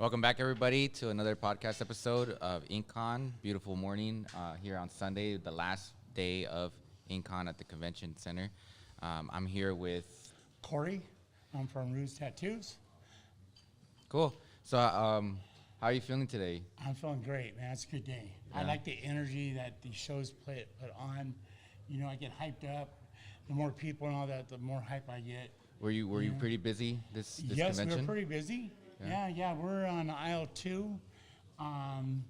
Welcome back, everybody, to another podcast episode of Inkcon. Beautiful morning here on Sunday, the last day of Inkcon at the Convention Center. I'm here with Corey. I'm from Ruse Tattoos. Cool. So, how are you feeling today? I'm feeling great, man. It's a good day. Yeah. I like the energy that these shows put on. You know, I get hyped up. The more people and all that, the more hype I get. Were you pretty busy this Yes, convention? we were pretty busy. Yeah. We're on aisle 2.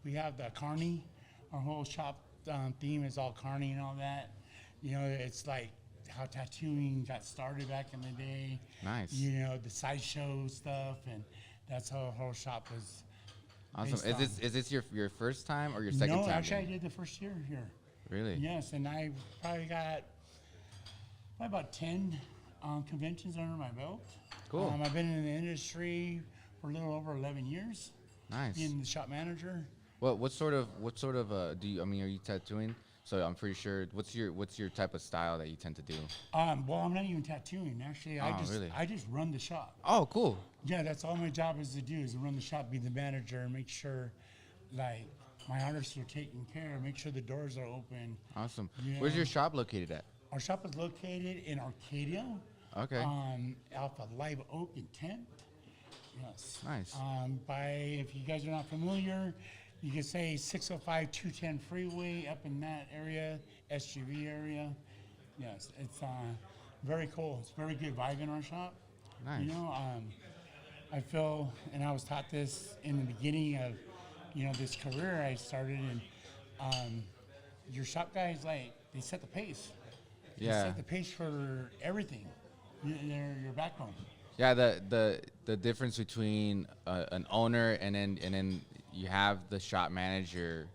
We have the carny. Our whole shop theme is all carny and all that. You know, it's like how tattooing got started back in the day. Nice. You know, the sideshow stuff, and that's how our whole shop was. Awesome. Is this your first time or your second time? No, actually, I then? did the first year here. Really? Yes, and I probably got about 10 conventions under my belt. Cool. I've been in the industry for a little over 11 years. Nice. Being the shop manager. What sort of do you? I mean, are you tattooing? So I'm pretty sure. What's your type of style that you tend to do? Well, I'm not even tattooing. Actually, Really? I just run the shop. Oh, cool. Yeah, that's all my job is to do, is to run the shop, be the manager, make sure like my artists are taken care of, make sure the doors are open. Awesome. Yeah. Where's your shop located at? Our shop is located in Arcadia. Okay. Off of Live Oak in 10th. Yes. Nice. If you guys are not familiar, you can say 605-210 freeway up in that area, SGV area. Yes, it's very cool. It's very good vibe in our shop. Nice. You know, I feel, and I was taught this in the beginning of, you know, this career I started, and your shop guys, like, they set the pace. They Yeah. set the pace for everything. They're your backbone. Yeah, the difference between an owner and then you have the shop manager.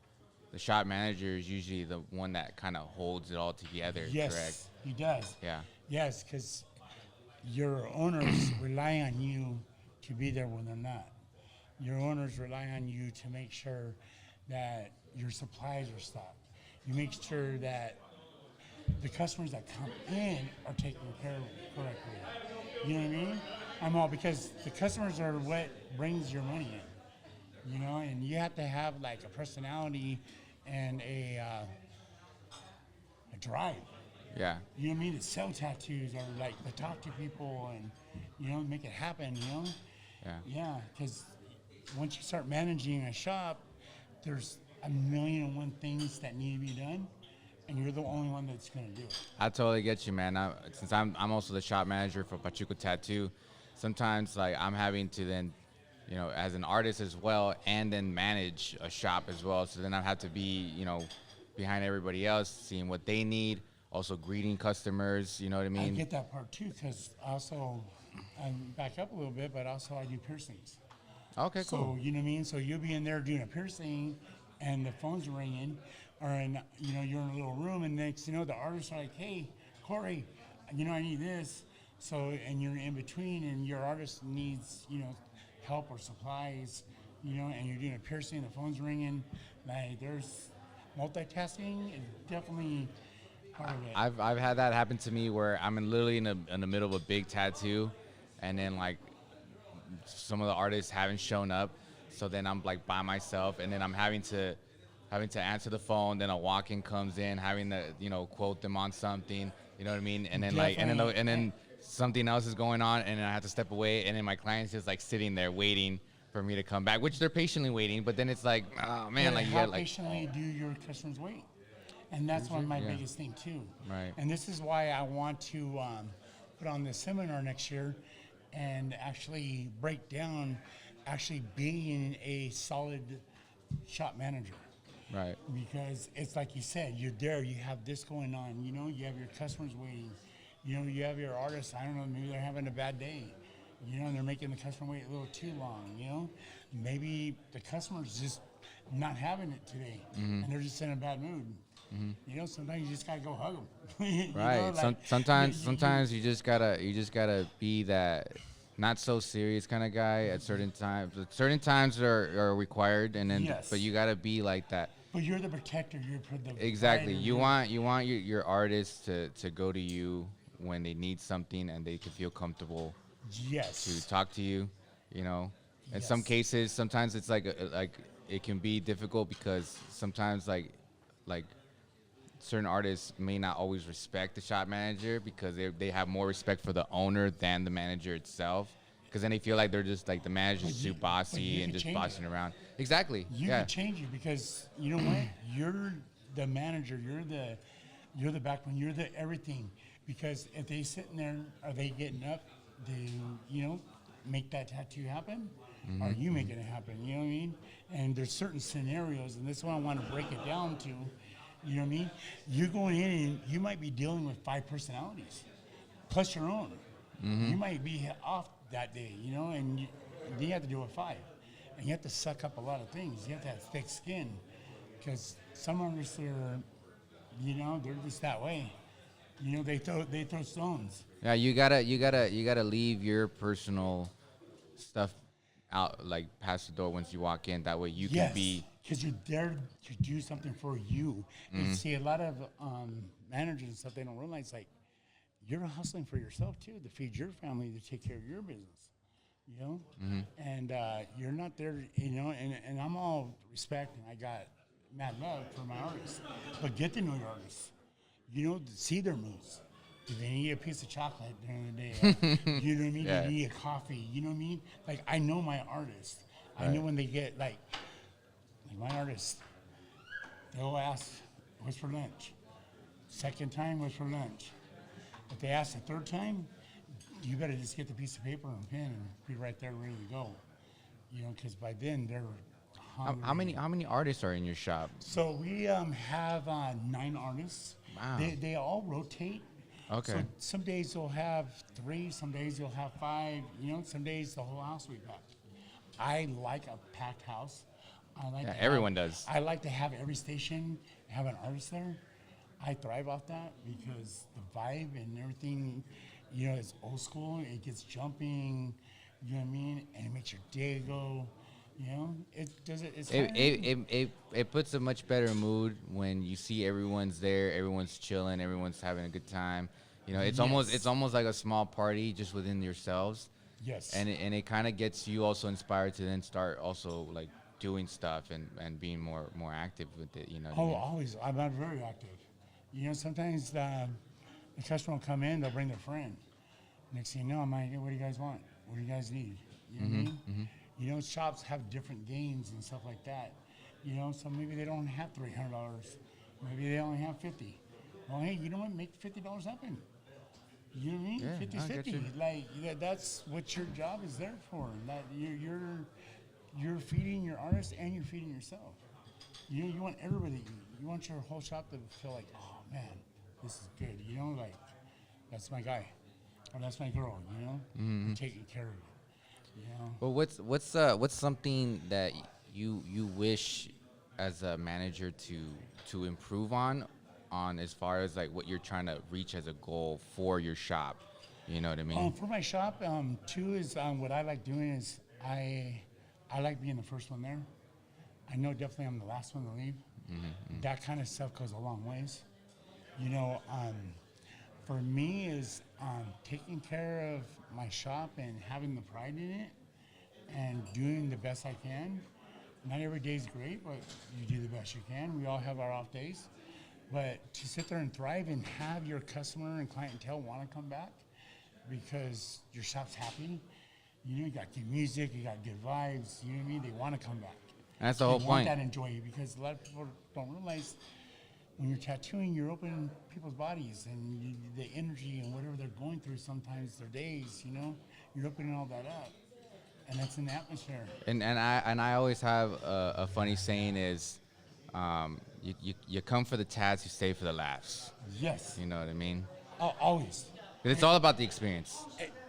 The shop manager is usually the one that kind of holds it all together. Yes, Correct? he does. Yeah. Yes, because your owners rely on you to be there when they're not. Your owners rely on you to make sure that your supplies are stocked. You make sure that the customers that come in are taken care of correctly. You know what I mean? I'm all, because the customers are what brings your money in. You know, and you have to have like a personality and a drive. Yeah. You know what I mean? To sell tattoos or like to talk to people and, you know, make it happen, you know? Yeah. Yeah, because once you start managing a shop, there's a million and one things that need to be done, and you're the only one that's going to do it. I totally get you, man. Since I'm also the shop manager for Pachuco Tattoo, sometimes like I'm having to then, you know, as an artist as well, and then manage a shop as well. So then I have to be, you know, behind everybody else, seeing what they need, also greeting customers. You know what I mean? I get that part too, because also, I back up a little bit, but also I do piercings. Okay, cool. So, you know what I mean? So you'll be in there doing a piercing, and the phone's ringing, or you know, you're in a little room, and next, you know, the artists are like, hey, Corey, you know, I need this. So, and you're in between, and your artist needs, you know, help or supplies, you know, and you're doing a piercing, the phone's ringing. Like, there's multitasking is definitely part of it. I've had that happen to me where I'm literally in the middle of a big tattoo, and then like some of the artists haven't shown up, so then I'm like by myself, and then I'm having to answer the phone. Then a walk-in comes in, having to, you know, quote them on something. You know what I mean? And then and then something else is going on, and then I have to step away, and then my client's just like sitting there waiting for me to come back, which they're patiently waiting. But then it's like, oh man, like you how got like. patiently do your customers wait? And that's one of my biggest thing too. Right. And this is why I want to put on this seminar next year and actually break down actually being a solid shop manager. Right. Because it's like you said, you're there, you have this going on, you know, you have your customers waiting, you know, you have your artists, I don't know, maybe they're having a bad day, you know, and they're making the customer wait a little too long, you know. Maybe the customer's just not having it today, and they're just in a bad mood. You know, sometimes you just gotta go hug them. Right. Know, like, sometimes you just gotta be that not so serious kind of guy at certain times. Certain times are required, and then Yes. but you gotta be like that. But you're the protector. You're the Exactly. provider, You want your artists to go to you when they need something and they can feel comfortable Yes. to talk to you. You know, In some Yes. cases, sometimes it's like it can be difficult because sometimes like certain artists may not always respect the shop manager because they have more respect for the owner than the manager itself. Because then they feel like they're just like the manager's But too but you bossy and can just change it. bossing around. Exactly. You Yeah. can change it because you know what? You're the manager. You're the backbone. You're the everything. Because if they sitting there, are they getting up to make that tattoo happen? Or you making it happen? You know what I mean? And there's certain scenarios, and this is what I want to break it down to. You know what I mean? You're going in and you might be dealing with 5 personalities, plus your own. You might be off that day, and you have to deal with 5. And you have to suck up a lot of things. You have to have thick skin because some artists are, they're just that way. They throw stones. Yeah, you gotta leave your personal stuff out like past the door once you walk in. That way you can be. Because you're there to do something for you. And see, a lot of managers and stuff, they don't realize, like, you're hustling for yourself, too, to feed your family, to take care of your business, And you're not there, and I'm all respect, and I got mad love for my artists. But get to know your artists. See their moods. Do they need a piece of chocolate during the day? You know what I mean? Yeah. Do they need a coffee? You know what I mean? Like, I know my artists. I know when they get, like my artists, they'll ask, what's for lunch? Second time, what's for lunch? If they ask the third time, you better just get the piece of paper and pen and be right there ready to go. Because by then, they're hungry. How many artists are in your shop? So we have 9 artists. Wow. They all rotate. Okay. So some days you'll have 3, some days you'll have 5. Some days the whole house will be packed. I like a packed house. I like to everyone does. I like to have every station have an artist there. I thrive off that because the vibe and everything, it's old school. It gets jumping, you know what I mean, and it makes your day go. It does it. It's It puts a much better mood when you see everyone's there, everyone's chilling, everyone's having a good time. It's almost like a small party just within yourselves. Yes. And it kind of gets you also inspired to then start also like doing stuff and being more active with it. What I mean? Always. I'm not very active. Sometimes the customer will come in, they'll bring their friend. Next thing you know, I'm like, hey, what do you guys want? What do you guys need? You know what I mean? Shops have different games and stuff like that. So maybe they don't have $300. Maybe they only have 50. Well, hey, you know what? Make $50 happen. You know what I mean? Yeah, 50 I get 50. you. Like that's what your job is there for. That you're feeding your artist and you're feeding yourself. You want everybody to eat. You want your whole shop to feel like, oh man, this is good. Like that's my guy or that's my girl. I'm taking care of it. Well, what's something that you wish as a manager to improve on as far as like what you're trying to reach as a goal for your shop? You know what I mean? For my shop, too, is what I like doing is I like being the first one there. I know definitely I'm the last one to leave. That kind of stuff goes a long ways. For me is taking care of my shop and having the pride in it and doing the best I can. Not every day is great, but you do the best you can. We all have our off days. But to sit there and thrive and have your customer and clientele want to come back because your shop's happy, you got good music, you got good vibes, you know what I mean? They want to come back. And that's the whole They point. want that enjoy because a lot of people don't realize when you're tattooing, you're opening people's bodies and the energy and whatever they're going through, sometimes their days, you're opening all that up. And that's in the atmosphere. And I always have a funny saying is, you come for the tats, you stay for the laughs. Yes. You know what I mean? Oh, always. 'Cause it's all about the experience.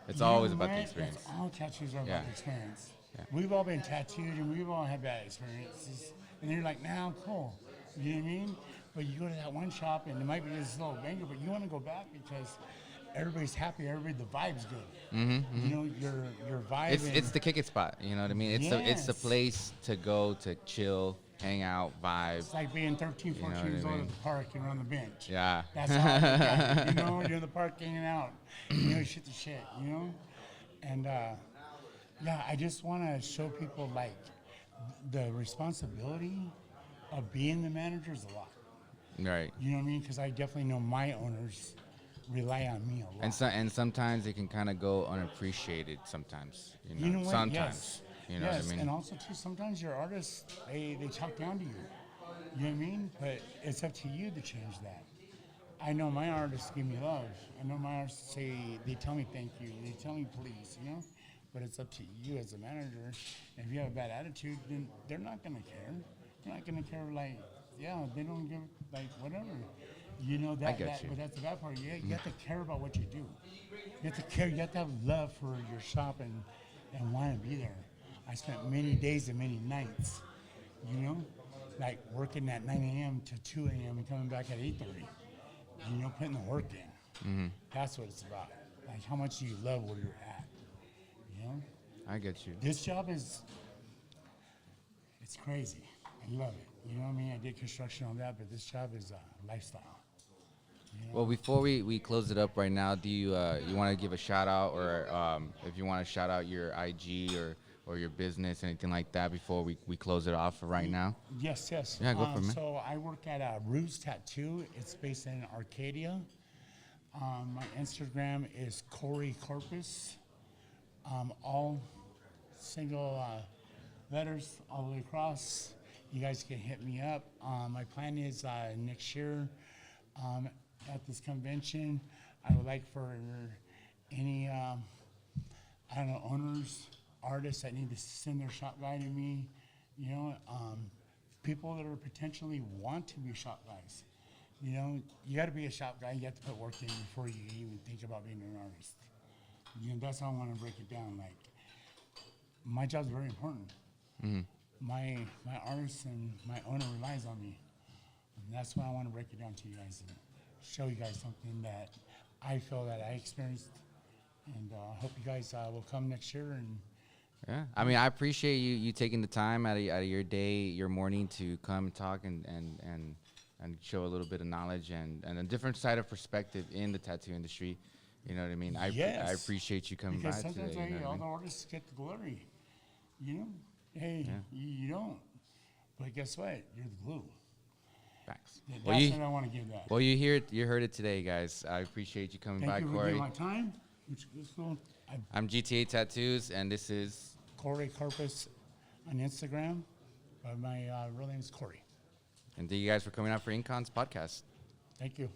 It's always about the experience. All tattoos are Yeah. about the experience. Yeah. We've all been tattooed and we've all had bad experiences. And you're like, nah, I'm cool. You know what I mean? But you go to that one shop and it might be just a little banger, but you want to go back because everybody's happy, the vibe's good. Your vibe. It's the kick it spot. You know what I mean? It's the Yes. place to go to chill, hang out, vibe. It's like being 13, 14 what I years old mean? at the park and on the bench. Yeah. That's all you got. You're in the park hanging out. Shoot the shit, And Yeah, I just want to show people like the responsibility of being the manager is a lot. Right. You know what I mean? Because I definitely know my owners rely on me a lot. And sometimes it can kind of go unappreciated. Sometimes, You know what? Sometimes, Yes. you know Yes, what I mean. and also too, sometimes your artists they talk down to you. You know what I mean? But it's up to you to change that. I know my artists give me love. I know my artists say they tell me thank you. They tell me please. You know. But it's up to you as a manager. If you have a bad attitude, then they're not gonna care. They're not gonna care. Like, yeah, they don't give like whatever. You know that. get you. But that's the bad part. You have to care about what you do. You have to care. You have to have love for your shop and want to be there. I spent many days and many nights, you know, like working at 9 a.m. to 2 a.m. and coming back at 8:30. You know, putting the work in. That's what it's about. Like how much do you love where you're at? You know. I get you. This job is, it's crazy. I love it. You know what I mean? I did construction on that, but this job is a lifestyle. You know? Well, before we close it up right now, do you you want to give a shout out, or if you want to shout out your IG or your business, anything like that, before we close it off for right now? Yes, yes. Yeah, go for it, man. So I work at Roots Tattoo. It's based in Arcadia. My Instagram is Corey Corpus. All single letters all the way across. You guys can hit me up. My plan is next year at this convention, I would like for any, I don't know, owners, artists that need to send their shop guy to me, you know, people that are potentially want to be shop guys. You know, you got to be a shop guy. You have to put work in before you even think about being an artist. You know, that's how I want to break it down. Like, my job's very important. My artist and my owner relies on me. And that's why I want to break it down to you guys and show you guys something that I feel that I experienced. And I hope you guys will come next year. And Yeah, I mean, I appreciate you taking the time out of your day, your morning, to come talk and show a little bit of knowledge and a different side of perspective in the tattoo industry. You know what I mean? I appreciate you coming because by today. sometimes You know all what the artists get the glory. You know? Hey, you don't. But guess what? You're the glue. Facts. That's Well, what I want to give that. Well, you heard it today, guys. I appreciate you coming by, Thank you for Corey. giving my time. Which is cool. I'm GTA Tattoos, and this is Corey Corpus on Instagram. But my real name is Corey. and thank you guys for coming out for Inkcon's podcast. Thank you.